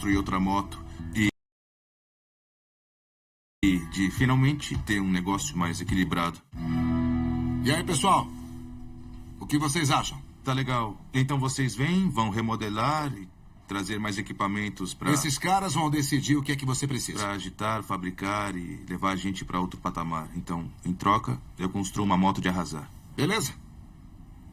construir outra moto e de finalmente ter um negócio mais equilibrado. E aí, pessoal? O que vocês acham? Tá legal. Então vocês vêm, vão remodelar e trazer mais equipamentos para... Esses caras vão decidir o que é que você precisa. Para agitar, fabricar e levar a gente para outro patamar. Então, em troca, eu construo uma moto de arrasar. Beleza?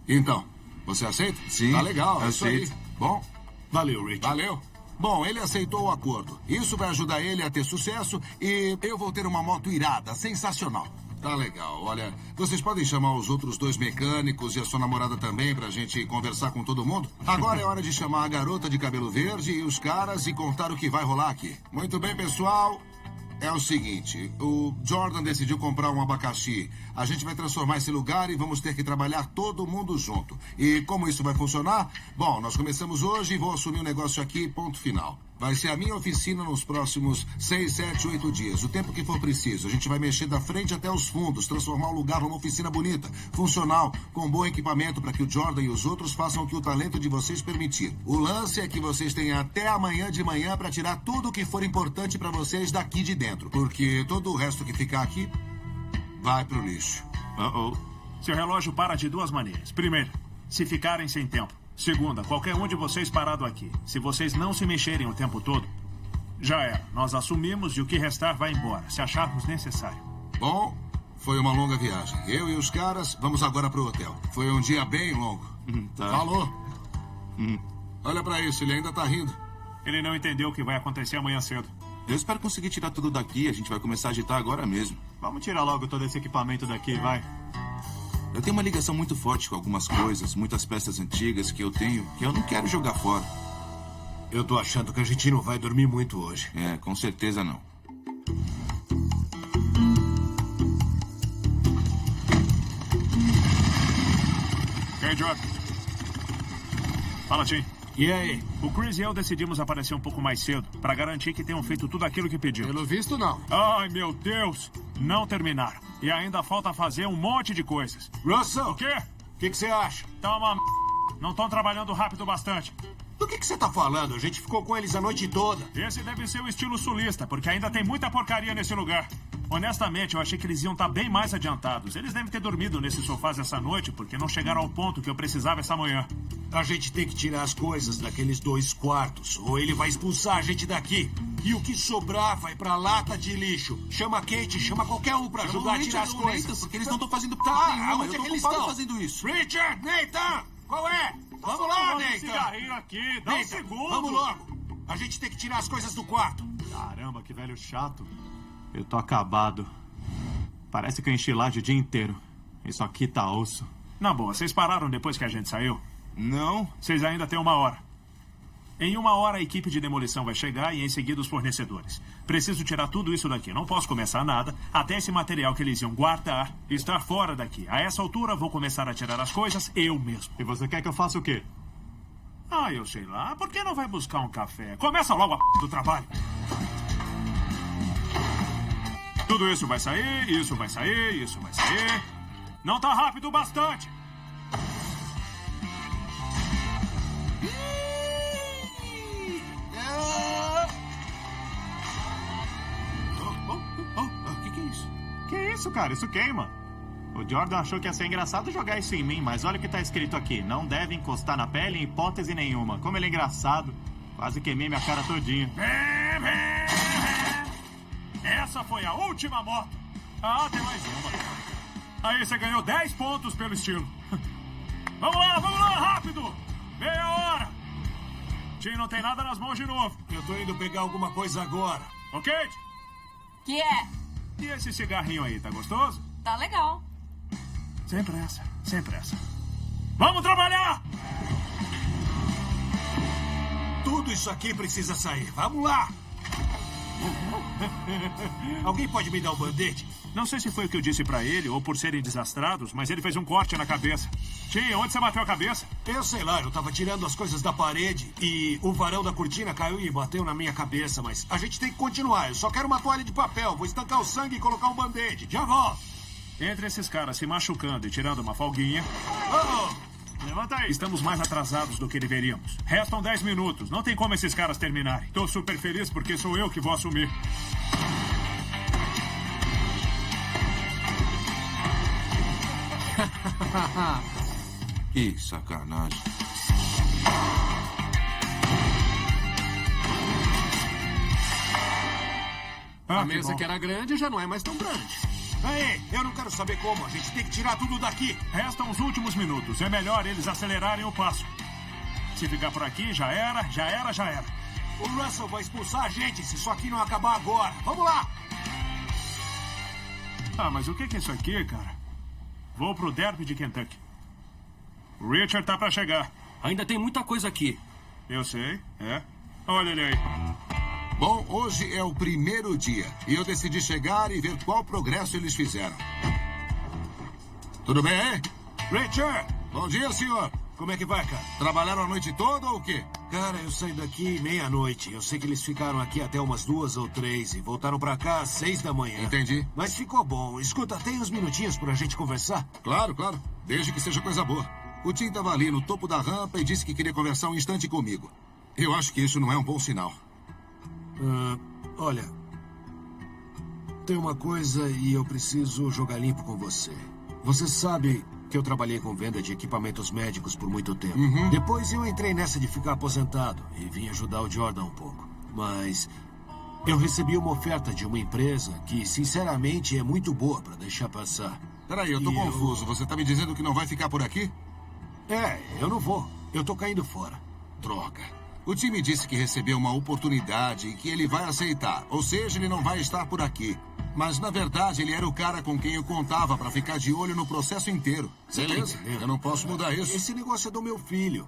Então, você aceita? Sim. Tá legal, é isso aí. Aceito. Bom, Valeu, Rich. valeu. Bom, ele aceitou o acordo. Isso vai ajudar ele a ter sucesso e eu vou ter uma moto irada, sensacional. Tá legal. Olha, vocês podem chamar os outros 2 mecânicos e a sua namorada também pra gente conversar com todo mundo? Agora é hora de chamar a garota de cabelo verde e os caras e contar o que vai rolar aqui. Muito bem, pessoal. É o seguinte, o Jordan decidiu comprar um abacaxi. A gente vai transformar esse lugar e vamos ter que trabalhar todo mundo junto. E como isso vai funcionar? Bom, nós começamos hoje e vou assumir o negócio aqui, ponto final. Vai ser a minha oficina nos próximos 6, 7, 8 dias. O tempo que for preciso. A gente vai mexer da frente até os fundos, transformar o lugar numa oficina bonita, funcional, com bom equipamento para que o Jordan e os outros façam o que o talento de vocês permitir. O lance é que vocês têm até amanhã de manhã para tirar tudo o que for importante para vocês daqui de dentro. Porque todo o resto que ficar aqui vai pro lixo. Seu relógio para de 2 maneiras. Primeira, se ficarem sem tempo. Segunda, qualquer um de vocês parado aqui. Se vocês não se mexerem o tempo todo, já era. Nós assumimos e o que restar vai embora, se acharmos necessário. Bom, foi uma longa viagem. Eu e os caras vamos agora pro hotel. Foi um dia bem longo. Tá. Falou? Olha pra isso, ele ainda tá rindo. Ele não entendeu o que vai acontecer amanhã cedo. Eu espero conseguir tirar tudo daqui. A gente vai começar a agitar agora mesmo. Vamos tirar logo todo esse equipamento daqui, vai. Eu tenho uma ligação muito forte com algumas coisas, muitas peças antigas que eu tenho, que eu não quero jogar fora. Eu tô achando que a gente não vai dormir muito hoje. É, com certeza não. Hey, Jordan. Fala, Tim. E aí? O Chris e eu decidimos aparecer um pouco mais cedo, para garantir que tenham feito tudo aquilo que pediu. Pelo visto, não. Ai, meu Deus! Não terminaram. E ainda falta fazer um monte de coisas. Russell, O quê? o que você acha? Tá uma Não estão trabalhando rápido bastante. Do que você tá falando? A gente ficou com eles a noite toda. Esse deve ser o estilo sulista, porque ainda tem muita porcaria nesse lugar. Honestamente, eu achei que eles iam estar bem mais adiantados. Eles devem ter dormido nesses sofás essa noite, porque não chegaram ao ponto que eu precisava essa manhã. A gente tem que tirar as coisas daqueles 2 quartos, ou ele vai expulsar a gente daqui. E o que sobrar vai pra lata de lixo. Chama a Kate, chama qualquer um pra ajudar a tirar as coisas. Porque eles não estão fazendo Tá, nenhuma. onde Eu é tô que eles ocupado estão? fazendo isso. Richard, Nathan, qual é? Vamos lá, Um Nathan. cigarrinho aqui, dá um Nathan, segundo. vamos logo. A gente tem que tirar as coisas do quarto. Caramba, que velho chato. Eu tô acabado. Parece que eu enchi laje o dia inteiro. Isso aqui tá osso. Na boa, vocês pararam depois que a gente saiu? Não. Vocês ainda têm 1 hora. Em 1 hora a equipe de demolição vai chegar e em seguida os fornecedores. Preciso tirar tudo isso daqui. Não posso começar nada até esse material que eles iam guardar estar fora daqui. A essa altura vou começar a tirar as coisas eu mesmo. E você quer que eu faça o quê? Ah, eu sei lá. Por que não vai buscar um café? Começa logo a do trabalho. Tudo isso vai sair, isso vai sair, isso vai sair. Não tá rápido o bastante. O que é isso? Que isso, cara? Isso queima. O Jordan achou que ia ser engraçado jogar isso em mim, mas olha o que tá escrito aqui. Não deve encostar na pele em hipótese nenhuma. Como ele é engraçado. Quase queimei minha cara todinha. Essa foi a última moto. Ah, tem mais uma. Aí você ganhou 10 pontos pelo estilo. Vamos lá, rápido. Meia hora. Tim não tem nada nas mãos de novo. Eu tô indo pegar alguma coisa agora. Ok? Que é? E esse cigarrinho aí, tá gostoso? Tá legal. Sem pressa, sem pressa. Vamos trabalhar! Tudo isso aqui precisa sair. Vamos lá! Alguém pode me dar um band-aid? Não sei se foi o que eu disse pra ele ou por serem desastrados, mas ele fez um corte na cabeça. Tim, onde você bateu a cabeça? Eu sei lá, eu tava tirando as coisas da parede e o varão da cortina caiu e bateu na minha cabeça, mas a gente tem que continuar. Eu só quero uma toalha de papel, vou estancar o sangue e colocar um band-aid. Já volto! Entre esses caras se machucando e tirando uma folguinha... Oh! Levanta aí. Estamos mais atrasados do que deveríamos. Restam 10 minutos. Não tem como esses caras terminarem. Tô super feliz porque sou eu que vou assumir. Que sacanagem. A mesa que era grande já não é mais tão grande. Ei, eu não quero saber como. A gente tem que tirar tudo daqui. Restam os últimos minutos. É melhor eles acelerarem o passo. Se ficar por aqui, já era. O Russell vai expulsar a gente se isso aqui não acabar agora. Vamos lá! Ah, mas o que é isso aqui, cara? Vou pro Derby de Kentucky. O Richard tá pra chegar. Ainda tem muita coisa aqui. Eu sei, é. Olha ele aí. Bom, hoje é o primeiro dia e eu decidi chegar e ver qual progresso eles fizeram. Tudo bem, hein? Richard! Bom dia, senhor. Como é que vai, cara? Trabalharam a noite toda ou o quê? Cara, eu saí daqui meia-noite. Eu sei que eles ficaram aqui até umas 2 ou 3 e voltaram pra cá às 6 da manhã. Entendi. Mas ficou bom. Escuta, tem uns minutinhos pra gente conversar? Claro, claro. Desde que seja coisa boa. O Tim estava ali no topo da rampa e disse que queria conversar um instante comigo. Eu acho que isso não é um bom sinal. Olha, tem uma coisa e eu preciso jogar limpo com você. Você sabe que eu trabalhei com venda de equipamentos médicos por muito tempo. Depois eu entrei nessa de ficar aposentado e vim ajudar o Jordan um pouco. Mas eu recebi uma oferta de uma empresa que, sinceramente, é muito boa para deixar passar. Peraí, eu tô confuso. Você tá me dizendo que não vai ficar por aqui? Eu não vou. Eu tô caindo fora. Droga. O time disse que recebeu uma oportunidade e que ele vai aceitar. Ou seja, ele não vai estar por aqui. Mas, na verdade, ele era o cara com quem eu contava para ficar de olho no processo inteiro. Beleza? Eu não posso mudar isso. Esse negócio é do meu filho.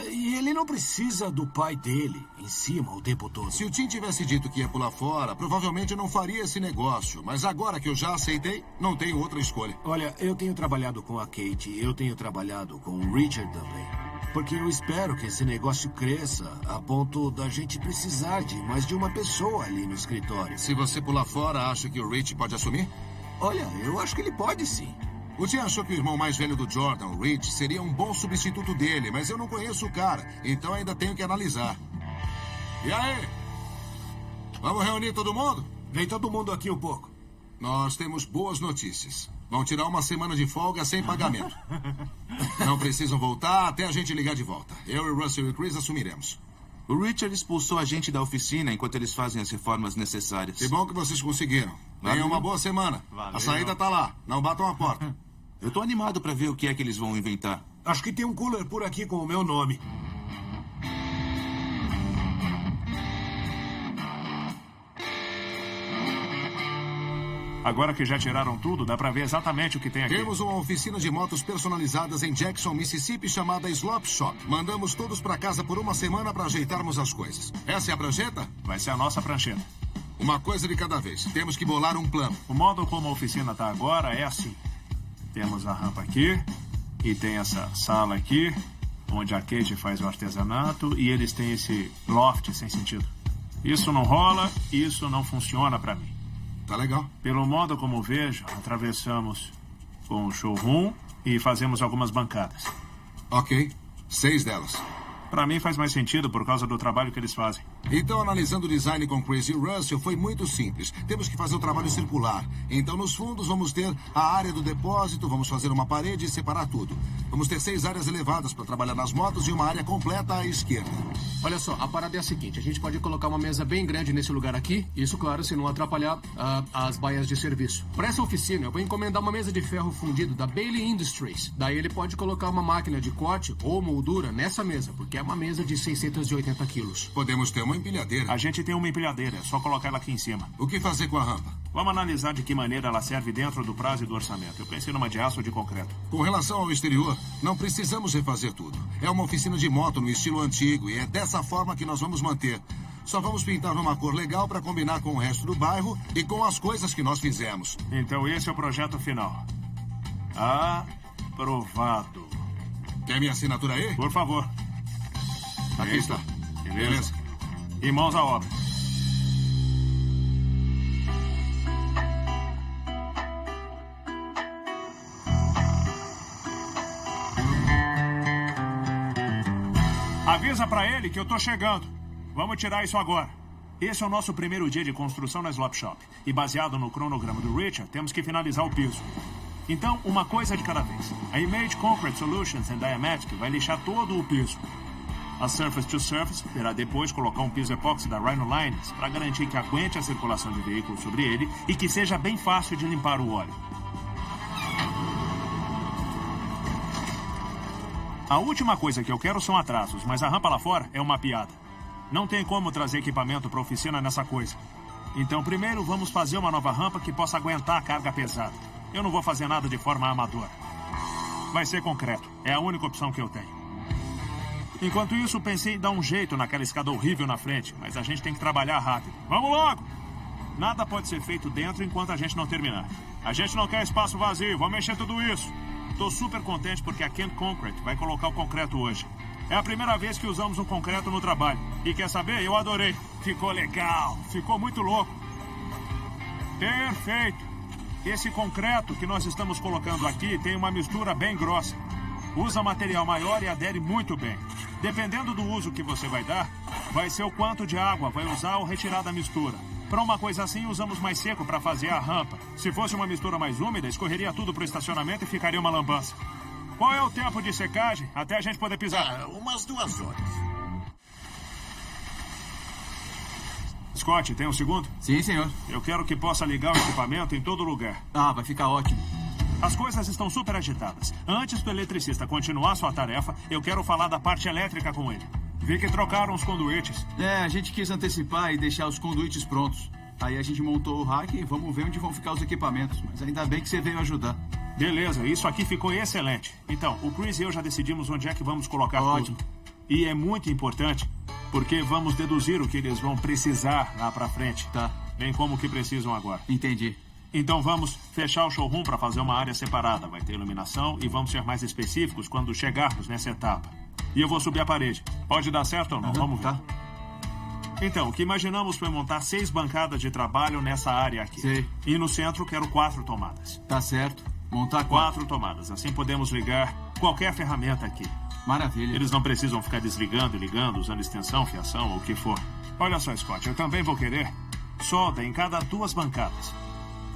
E ele não precisa do pai dele em cima o tempo todo. Se o Tim tivesse dito que ia pular fora, provavelmente eu não faria esse negócio. Mas agora que eu já aceitei, não tenho outra escolha. Olha, eu tenho trabalhado com a Kate, eu tenho trabalhado com o Richard também. Porque eu espero que esse negócio cresça a ponto da gente precisar de mais de uma pessoa ali no escritório. Se você pular fora, acha que o Rich pode assumir? Olha, eu acho que ele pode sim. O Tim achou que o irmão mais velho do Jordan, o Rich, seria um bom substituto dele, mas eu não conheço o cara, então ainda tenho que analisar. E aí? Vamos reunir todo mundo? Vem todo mundo aqui um pouco. Nós temos boas notícias. Vão tirar uma semana de folga sem pagamento. Não precisam voltar até a gente ligar de volta. Eu e Russell e Chris assumiremos. O Richard expulsou a gente da oficina enquanto eles fazem as reformas necessárias. Que bom que vocês conseguiram. Tenham uma boa semana. Valeu. A saída tá lá. Não batam a porta. Eu tô animado pra ver o que é que eles vão inventar. Acho que tem um cooler por aqui com o meu nome. Agora que já tiraram tudo, dá pra ver exatamente o que tem aqui. Temos uma oficina de motos personalizadas em Jackson, Mississippi, chamada Slop Shop. Mandamos todos pra casa por uma semana pra ajeitarmos as coisas. Essa é a prancheta? Vai ser a nossa prancheta. Uma coisa de cada vez. Temos que bolar um plano. O modo como a oficina tá agora é assim. Temos a rampa aqui, e tem essa sala aqui, onde a Kate faz o artesanato, e eles têm esse loft sem sentido. Isso não rola, isso não funciona pra mim. Tá legal. Pelo modo como vejo, atravessamos com o showroom e fazemos algumas bancadas. Ok. 6 delas. Pra mim faz mais sentido por causa do trabalho que eles fazem. Então, analisando o design com Chris e Russell, foi muito simples. Temos que fazer o trabalho circular. Então, nos fundos, vamos ter a área do depósito, vamos fazer uma parede e separar tudo. Vamos ter 6 áreas elevadas para trabalhar nas motos e uma área completa à esquerda. Olha só, a parada é a seguinte. A gente pode colocar uma mesa bem grande nesse lugar aqui. Isso, claro, se não atrapalhar as baias de serviço. Para essa oficina, eu vou encomendar uma mesa de ferro fundido da Bailey Industries. Daí ele pode colocar uma máquina de corte ou moldura nessa mesa, porque é uma mesa de 680 quilos. Podemos ter uma empilhadeira. A gente tem uma empilhadeira, é só colocar ela aqui em cima. O que fazer com a rampa? Vamos analisar de que maneira ela serve dentro do prazo e do orçamento. Eu pensei numa de aço ou de concreto. Com relação ao exterior, não precisamos refazer tudo. É uma oficina de moto no estilo antigo e é dessa forma que nós vamos manter. Só vamos pintar numa cor legal para combinar com o resto do bairro e com as coisas que nós fizemos. Então esse é o projeto final. Aprovado. Quer minha assinatura aí? Por favor. Aqui está. Beleza. E mãos à obra. Avisa pra ele que eu tô chegando. Vamos tirar isso agora. Esse é o nosso primeiro dia de construção na Slop Shop. E baseado no cronograma do Richard, temos que finalizar o piso. Então, uma coisa de cada vez. A Image Concrete Solutions and Diamatic vai lixar todo o piso. A Surface to Surface terá depois colocar um piso epóxi da Rhino Lines para garantir que aguente a circulação de veículos sobre ele e que seja bem fácil de limpar o óleo. A última coisa que eu quero são atrasos, mas a rampa lá fora é uma piada. Não tem como trazer equipamento para a oficina nessa coisa. Então, primeiro, vamos fazer uma nova rampa que possa aguentar a carga pesada. Eu não vou fazer nada de forma amadora. Vai ser concreto. É a única opção que eu tenho. Enquanto isso, pensei em dar um jeito naquela escada horrível na frente, mas a gente tem que trabalhar rápido. Vamos logo! Nada pode ser feito dentro enquanto a gente não terminar. A gente não quer espaço vazio. Vamos mexer tudo isso. Tô super contente porque a Kent Concrete vai colocar o concreto hoje. É a primeira vez que usamos um concreto no trabalho. E quer saber? Eu adorei. Ficou legal. Ficou muito louco. Perfeito. Esse concreto que nós estamos colocando aqui tem uma mistura bem grossa. Usa material maior e adere muito bem. Dependendo do uso que você vai dar, vai ser o quanto de água vai usar ou retirar da mistura. Para uma coisa assim, usamos mais seco para fazer a rampa. Se fosse uma mistura mais úmida, escorreria tudo para o estacionamento e ficaria uma lambança. Qual é o tempo de secagem até a gente poder pisar? Umas 2 horas. Scott, tem um segundo? Sim, senhor. Eu quero que possa ligar o equipamento em todo lugar. Ah, vai ficar ótimo. As coisas estão super agitadas. Antes do eletricista continuar sua tarefa, eu quero falar da parte elétrica com ele. Vi que trocaram os conduítes. A gente quis antecipar e deixar os conduítes prontos. Aí a gente montou o rack e vamos ver onde vão ficar os equipamentos. Mas ainda bem que você veio ajudar. Beleza, isso aqui ficou excelente. Então, o Chris e eu já decidimos onde é que vamos colocar Ótimo. tudo. E é muito importante, porque vamos deduzir o que eles vão precisar lá pra frente. Tá. Bem como o que precisam agora. Entendi. Então vamos fechar o showroom para fazer uma área separada. Vai ter iluminação e vamos ser mais específicos quando chegarmos nessa etapa. E eu vou subir a parede. Pode dar certo ou não? Vamos ver. Tá. Então, o que imaginamos foi montar 6 bancadas de trabalho nessa área aqui. Sei. E no centro quero 4 tomadas. Tá certo. Montar 4 tomadas. Assim podemos ligar qualquer ferramenta aqui. Maravilha. Eles não precisam ficar desligando e ligando, usando extensão, fiação ou o que for. Olha só, Scott, eu também vou querer solda em cada 2 bancadas.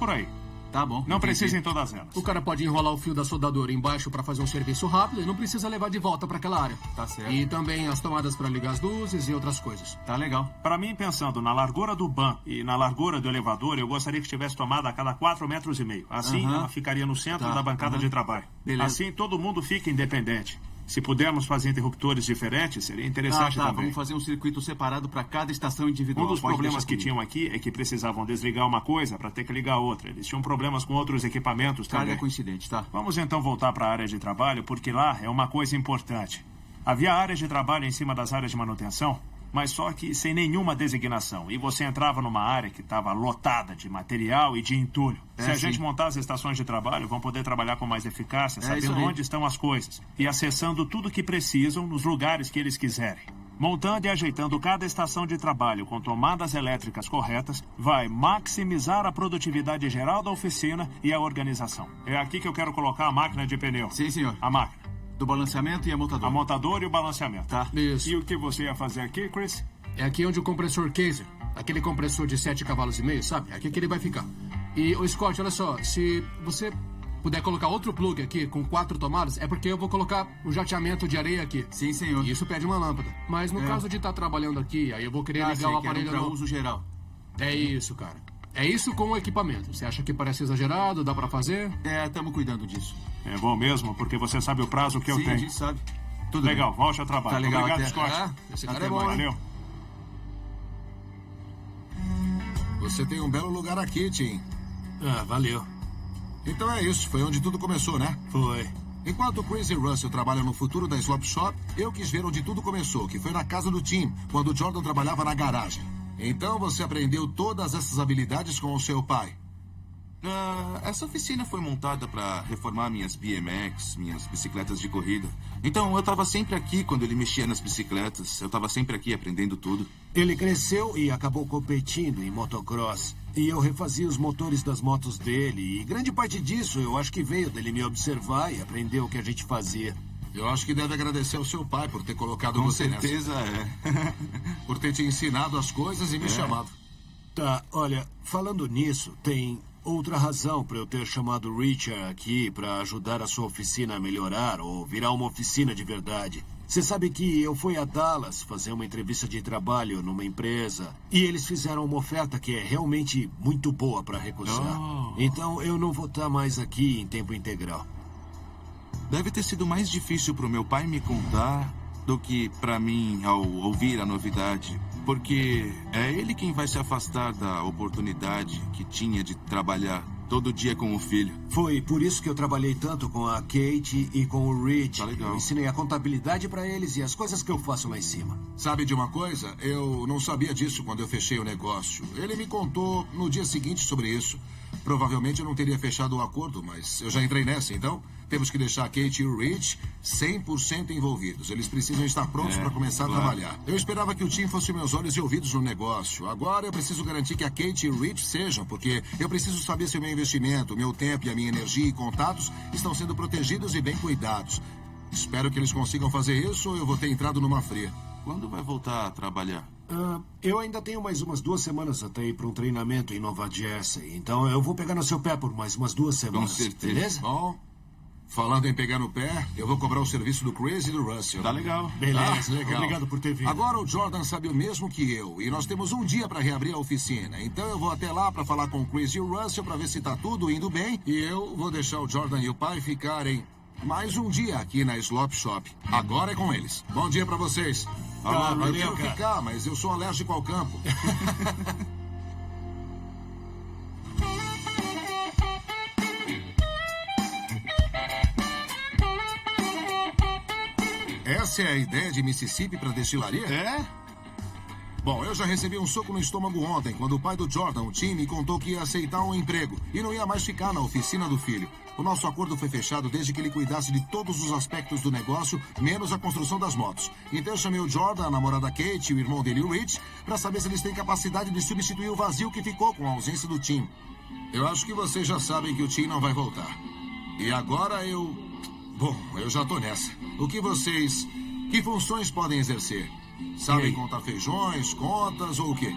Por aí. Tá bom. Não entendi. precisa em todas elas. O cara pode enrolar o fio da soldadora embaixo para fazer um serviço rápido e não precisa levar de volta para aquela área. Tá certo. E também as tomadas para ligar as luzes e outras coisas. Tá legal. Para mim, pensando na largura do banco e na largura do elevador, eu gostaria que tivesse tomada a cada 4,5 metros. Assim, ela ficaria no centro Tá. da bancada de trabalho. Beleza. Assim, todo mundo fica independente. Se pudermos fazer interruptores diferentes, seria interessante tá. também. Vamos fazer um circuito separado para cada estação individual. Um dos Pode problemas que deixar comigo. tinham aqui é que precisavam desligar uma coisa para ter que ligar outra. Eles tinham problemas com outros equipamentos também. Carga coincidente, tá? Vamos então voltar para a área de trabalho, porque lá é uma coisa importante. Havia áreas de trabalho em cima das áreas de manutenção, mas só que sem nenhuma designação. E você entrava numa área que estava lotada de material e de entulho. Se a sim. gente montar as estações de trabalho, vão poder trabalhar com mais eficácia, isso sabendo aí. onde estão as coisas e acessando tudo que precisam nos lugares que eles quiserem. Montando e ajeitando cada estação de trabalho com tomadas elétricas corretas, vai maximizar a produtividade geral da oficina e a organização. É aqui que eu quero colocar a máquina de pneu. Sim, senhor. A máquina. Do balanceamento e a montadora. A montadora e o balanceamento. Tá. Isso. E o que você ia fazer aqui, Chris? É aqui onde o compressor Kaiser, aquele compressor de 7,5 cavalos, sabe? É aqui que ele vai ficar. E, o Scott, olha só, se você puder colocar outro plug aqui com 4 tomadas, é porque eu vou colocar o jateamento de areia aqui. Sim, senhor. E isso pede uma lâmpada. Mas no caso de estar trabalhando aqui, aí eu vou querer ligar o aparelho para no... uso geral. É isso, cara. É isso com o equipamento. Você acha que parece exagerado? Dá pra fazer? Estamos cuidando disso. É bom mesmo, porque você sabe o prazo que eu Sim, tenho. a gente sabe. Tudo Legal, volte ao trabalho. Tá legal, Obrigado, até- Scott. Esse Até cara é bom, mais. hein? Valeu. Você tem um belo lugar aqui, Tim. Ah, valeu. Então é isso, foi onde tudo começou, né? Foi. Enquanto Chris e Russell trabalham no futuro da Slop Shop, eu quis ver onde tudo começou, que foi na casa do Tim, quando o Jordan trabalhava na garagem. Então você aprendeu todas essas habilidades com o seu pai. Essa oficina foi montada para reformar minhas BMX, minhas bicicletas de corrida. Então eu estava sempre aqui quando ele mexia nas bicicletas. Eu estava sempre aqui aprendendo tudo. Ele cresceu e acabou competindo em motocross. E eu refazia os motores das motos dele. E grande parte disso eu acho que veio dele me observar e aprender o que a gente fazia. Eu acho que deve agradecer ao seu pai por ter colocado Com você certeza nessa. Por ter te ensinado as coisas e me chamado. Tá, olha, falando nisso, tem outra razão para eu ter chamado o Richard aqui para ajudar a sua oficina a melhorar ou virar uma oficina de verdade. Você sabe que eu fui a Dallas fazer uma entrevista de trabalho numa empresa e eles fizeram uma oferta que é realmente muito boa para recusar. Então eu não vou estar mais aqui em tempo integral. Deve ter sido mais difícil pro meu pai me contar do que pra mim ao ouvir a novidade. Porque é ele quem vai se afastar da oportunidade que tinha de trabalhar todo dia com o filho. Foi por isso que eu trabalhei tanto com a Kate e com o Rich. Tá legal. Eu ensinei a contabilidade para eles e as coisas que eu faço lá em cima. Sabe de uma coisa? Eu não sabia disso quando eu fechei o negócio. Ele me contou no dia seguinte sobre isso. Provavelmente eu não teria fechado o acordo, mas eu já entrei nessa, então temos que deixar a Kate e o Rich 100% envolvidos. Eles precisam estar prontos para começar a trabalhar. Eu esperava que o Tim fosse meus olhos e ouvidos no negócio. Agora eu preciso garantir que a Kate e o Rich sejam, porque eu preciso saber se o meu investimento, o meu tempo e a minha energia e contatos estão sendo protegidos e bem cuidados. Espero que eles consigam fazer isso ou eu vou ter entrado numa fria. Quando vai voltar a trabalhar? Eu ainda tenho mais umas 2 semanas até ir para um treinamento em Nova Jersey. Então eu vou pegar no seu pé por mais umas 2 semanas. Com certeza. Beleza? Bom, falando em pegar no pé, eu vou cobrar o serviço do Chris e do Russell. Tá legal. Beleza, Legal. Obrigado por ter vindo. Agora o Jordan sabe o mesmo que eu e nós temos um dia para reabrir a oficina. Então eu vou até lá para falar com o Chris e o Russell para ver se tá tudo indo bem e eu vou deixar o Jordan e o pai ficarem mais um dia aqui na Slop Shop. Agora é com eles. Bom dia para vocês. Tá, eu valeu, quero cara. ficar, mas eu sou alérgico ao campo. Essa é a ideia de Mississippi para destilaria? É? Bom, eu já recebi um soco no estômago ontem, quando o pai do Jordan, o Tim, me contou que ia aceitar um emprego e não ia mais ficar na oficina do filho. O nosso acordo foi fechado desde que ele cuidasse de todos os aspectos do negócio, menos a construção das motos. Então eu chamei o Jordan, a namorada Kate e o irmão dele, o Rich, para saber se eles têm capacidade de substituir o vazio que ficou com a ausência do Tim. Eu acho que vocês já sabem que o Tim não vai voltar. E agora eu... Bom, eu já tô nessa. Que funções podem exercer? Sabem contar feijões, contas ou o quê?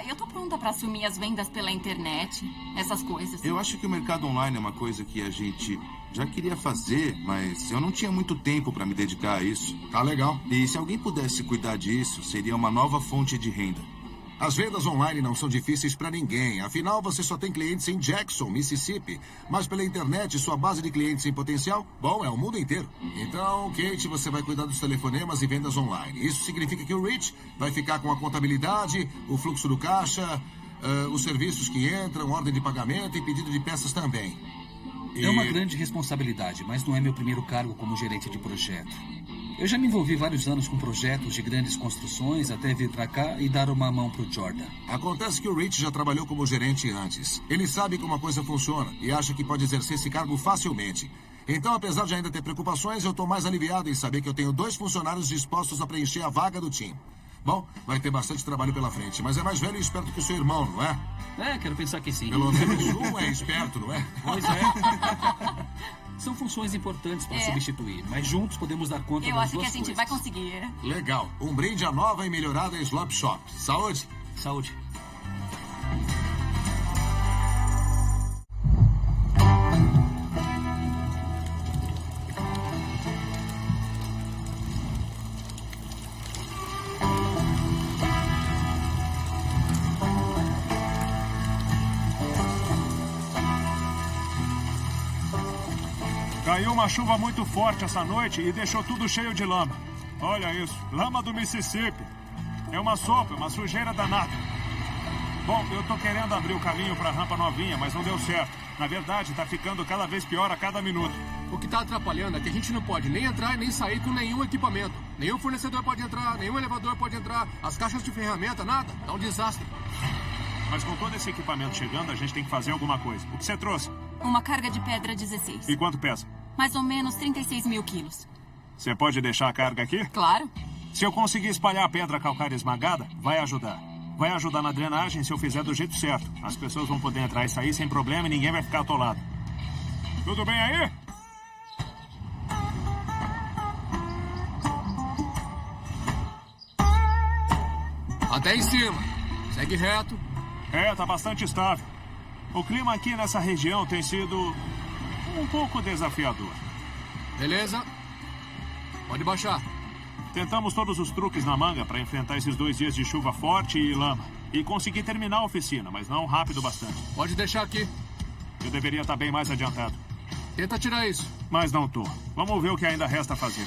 Eu tô pronta pra assumir as vendas pela internet, essas coisas. Eu acho que o mercado online é uma coisa que a gente já queria fazer, mas eu não tinha muito tempo para me dedicar a isso. Tá legal. E se alguém pudesse cuidar disso, seria uma nova fonte de renda. As vendas online não são difíceis para ninguém. Afinal, você só tem clientes em Jackson, Mississippi. Mas pela internet, sua base de clientes em potencial, bom, é o mundo inteiro. Então, Kate, você vai cuidar dos telefonemas e vendas online. Isso significa que o Rich vai ficar com a contabilidade, o fluxo do caixa, os serviços que entram, ordem de pagamento e pedido de peças também. É uma grande responsabilidade, mas não é meu primeiro cargo como gerente de projeto. Eu já me envolvi vários anos com projetos de grandes construções até vir pra cá e dar uma mão pro Jordan. Acontece que o Rich já trabalhou como gerente antes. Ele sabe como a coisa funciona e acha que pode exercer esse cargo facilmente. Então, apesar de ainda ter preocupações, eu tô mais aliviado em saber que eu tenho 2 funcionários dispostos a preencher a vaga do time. Bom, vai ter bastante trabalho pela frente, mas é mais velho e esperto que o seu irmão, não é? Quero pensar que sim. Pelo menos um é esperto, não é? Pois é. São funções importantes para substituir, mas juntos podemos dar conta Eu das acho que duas a gente coisas. vai conseguir. Legal. Um brinde à nova e melhorada Slop Shop. Saúde! Saúde. Caiu uma chuva muito forte essa noite e deixou tudo cheio de lama. Olha isso, lama do Mississippi. É uma sopa, uma sujeira danada. Bom, eu tô querendo abrir o caminho pra rampa novinha, mas não deu certo. Na verdade, tá ficando cada vez pior a cada minuto. O que tá atrapalhando é que a gente não pode nem entrar e nem sair com nenhum equipamento. Nenhum fornecedor pode entrar, nenhum elevador pode entrar, as caixas de ferramenta, nada. Tá um desastre. Mas com todo esse equipamento chegando, a gente tem que fazer alguma coisa. O que você trouxe? Uma carga de pedra 16. E quanto pesa? Mais ou menos 36 mil quilos. Você pode deixar a carga aqui? Claro. Se eu conseguir espalhar a pedra calcária esmagada, vai ajudar. Vai ajudar na drenagem se eu fizer do jeito certo. As pessoas vão poder entrar e sair sem problema e ninguém vai ficar atolado. Tudo bem aí? Até em cima. Segue reto. Tá bastante estável. O clima aqui nessa região tem sido um pouco desafiador. Beleza. Pode baixar. Tentamos todos os truques na manga para enfrentar esses 2 dias de chuva forte e lama. E consegui terminar a oficina, mas não rápido bastante. Pode deixar aqui. Eu deveria estar bem mais adiantado. Tenta tirar isso. Mas não tô. Vamos ver o que ainda resta fazer.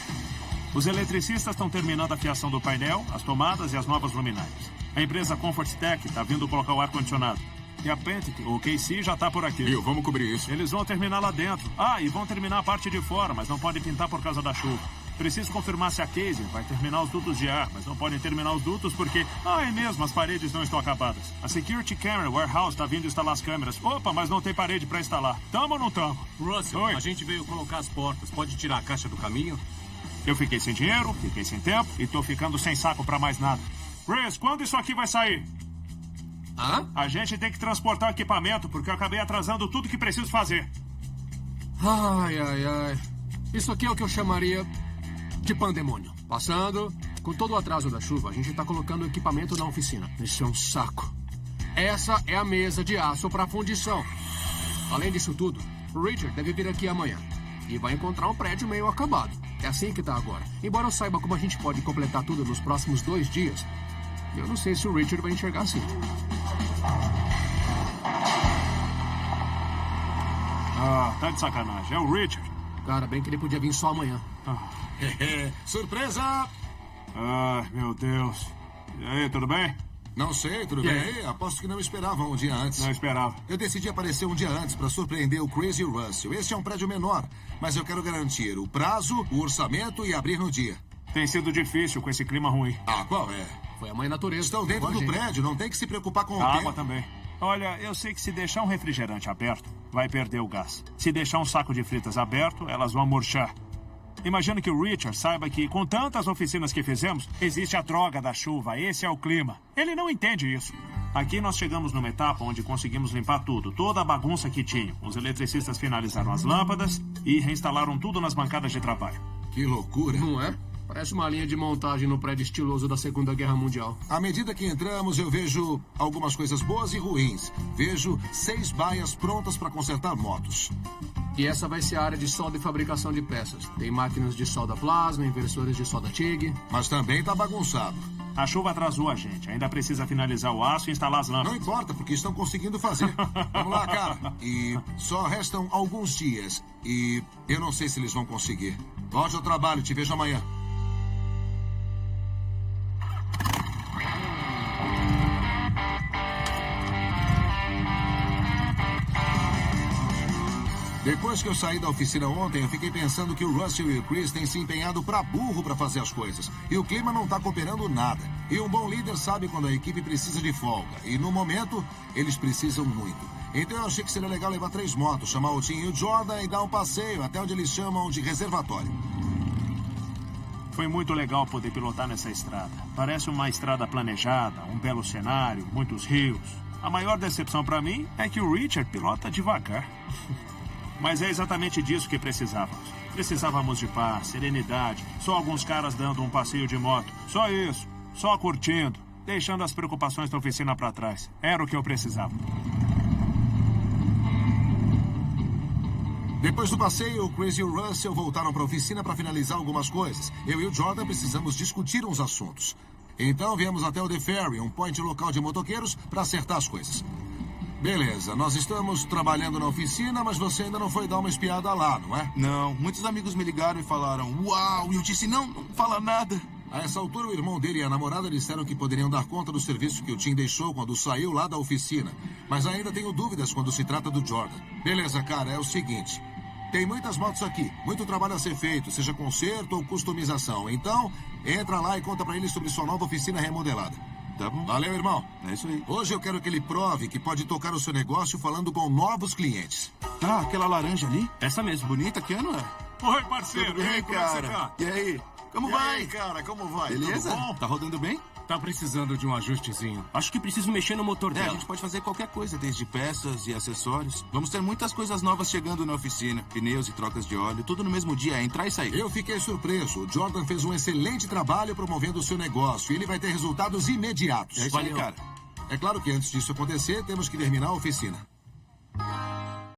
Os eletricistas estão terminando a fiação do painel, as tomadas e as novas luminárias. A empresa Comfort Tech está vindo colocar o ar-condicionado. E a Pentic, o KC, já está por aqui. Vamos cobrir isso. Eles vão terminar lá dentro. E vão terminar a parte de fora, mas não podem pintar por causa da chuva. Preciso confirmar se a Casey vai terminar os dutos de ar, mas não podem terminar os dutos porque... é mesmo, as paredes não estão acabadas. A Security Camera Warehouse está vindo instalar as câmeras. Opa, mas não tem parede para instalar. Tamo ou não tamo? Russell, Oi. A gente veio colocar as portas. Pode tirar a caixa do caminho? Eu fiquei sem dinheiro, fiquei sem tempo e tô ficando sem saco para mais nada. Chris, quando isso aqui vai sair? A gente tem que transportar o equipamento porque eu acabei atrasando tudo que preciso fazer. Ai. Isso aqui é o que eu chamaria de pandemônio. Passando, com todo o atraso da chuva, a gente tá colocando o equipamento na oficina. Isso é um saco. Essa é a mesa de aço para fundição. Além disso tudo, o Richard deve vir aqui amanhã. E vai encontrar um prédio meio acabado. É assim que tá agora. Embora eu saiba como a gente pode completar tudo nos próximos 2 dias, eu não sei se o Richard vai enxergar assim. Tá de sacanagem. É o Richard. Cara, bem que ele podia vir só amanhã. Surpresa! Meu Deus. E aí, tudo bem? Não sei, tudo bem? Aposto que não esperavam um dia antes. Não esperava. Eu decidi aparecer um dia antes para surpreender o Chris e o Russell. Esse é um prédio menor, mas eu quero garantir o prazo, o orçamento e abrir no dia. Tem sido difícil com esse clima ruim. Qual é? Foi a mãe natureza. Estão dentro do prédio, não tem que se preocupar com o A tempo. água também. Olha, eu sei que se deixar um refrigerante aberto, vai perder o gás. Se deixar um saco de fritas aberto, elas vão murchar. Imagino que o Richard saiba que, com tantas oficinas que fizemos, existe a droga da chuva. Esse é o clima. Ele não entende isso. Aqui nós chegamos numa etapa onde conseguimos limpar tudo, toda a bagunça que tinham. Os eletricistas finalizaram as lâmpadas e reinstalaram tudo nas bancadas de trabalho. Que loucura. Não é? Parece uma linha de montagem no prédio estiloso da Segunda Guerra Mundial. À medida que entramos, eu vejo algumas coisas boas e ruins. Vejo 6 baias prontas para consertar motos. E essa vai ser a área de solda e fabricação de peças. Tem máquinas de solda plasma, inversores de solda TIG. Mas também tá bagunçado. A chuva atrasou a gente. Ainda precisa finalizar o aço e instalar as lâmpadas. Não importa, porque estão conseguindo fazer. Vamos lá, cara. E só restam alguns dias. E eu não sei se eles vão conseguir. Volte ao trabalho, te vejo amanhã. Depois que eu saí da oficina ontem, eu fiquei pensando que o Russell e o Chris têm se empenhado pra burro pra fazer as coisas. E o clima não tá cooperando nada. E um bom líder sabe quando a equipe precisa de folga. E no momento, eles precisam muito. Então eu achei que seria legal levar 3 motos, chamar o Tim e o Jordan e dar um passeio até onde eles chamam de reservatório. Foi muito legal poder pilotar nessa estrada. Parece uma estrada planejada, um belo cenário, muitos rios. A maior decepção pra mim é que o Richard pilota devagar. Mas é exatamente disso que precisávamos. Precisávamos de paz, serenidade, só alguns caras dando um passeio de moto. Só isso, só curtindo, deixando as preocupações da oficina para trás. Era o que eu precisava. Depois do passeio, o Chris e o Russell voltaram para a oficina para finalizar algumas coisas. Eu e o Jordan precisamos discutir uns assuntos. Então viemos até o The Ferry, um point local de motoqueiros, para acertar as coisas. Beleza, nós estamos trabalhando na oficina, mas você ainda não foi dar uma espiada lá, não é? Não, muitos amigos me ligaram e falaram, uau, e eu disse, não fala nada. A essa altura, o irmão dele e a namorada disseram que poderiam dar conta do serviço que o Tim deixou quando saiu lá da oficina. Mas ainda tenho dúvidas quando se trata do Jordan. Beleza, cara, é o seguinte. Tem muitas motos aqui, muito trabalho a ser feito, seja conserto ou customização. Então, entra lá e conta pra ele sobre sua nova oficina remodelada. Tá bom. Valeu, irmão. É isso aí. Hoje eu quero que ele prove que pode tocar o seu negócio falando com novos clientes. Aquela laranja ali? Essa mesmo. Bonita, que ano é? Oi, parceiro. Tudo bem, E aí, como é que você cara? tá? E aí? Como E vai? aí, cara, como vai? Beleza? Tudo bom? Tá rodando bem? Tá precisando de um ajustezinho. Acho que preciso mexer no motor A dela. gente pode fazer qualquer coisa, desde peças e acessórios. Vamos ter muitas coisas novas chegando na oficina. Pneus e trocas de óleo, tudo no mesmo dia, é entrar e sair. Eu fiquei surpreso. O Jordan fez um excelente trabalho promovendo o seu negócio. E ele vai ter resultados imediatos. É isso aí, cara. É claro que antes disso acontecer, temos que terminar a oficina.